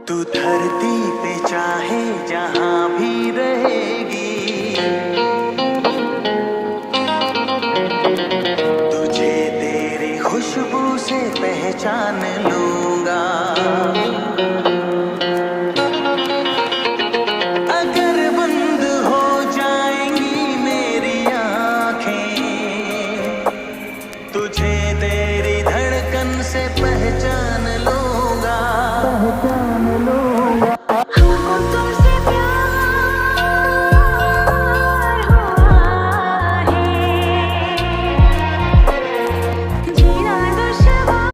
तू धरती पे चाहे जहां भी रहेगी, तुझे तेरी खुशबू से पहचान लूंगा।